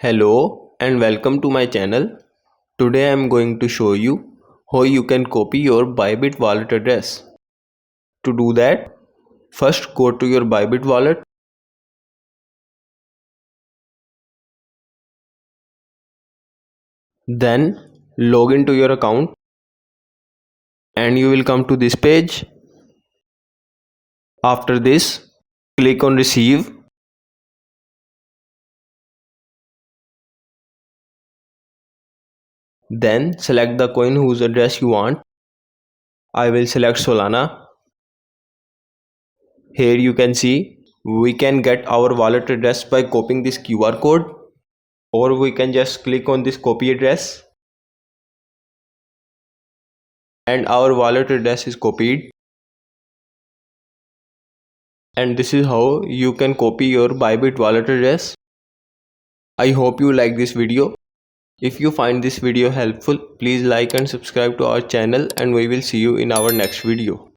Hello and welcome to my channel. Today I am going to show you how you can copy your Bybit wallet address. To do that, first go to your Bybit wallet. Then log into your account and you will come to this page. After this, click on receive. Then select the coin whose address you want. I will select Solana. Here you can see we can get our wallet address by copying this QR code, or we can just click on this copy address and our wallet address is copied. And this is how you can copy your Bybit wallet address. I hope you like this video. If you find this video helpful, please like and subscribe to our channel, and we will see you in our next video.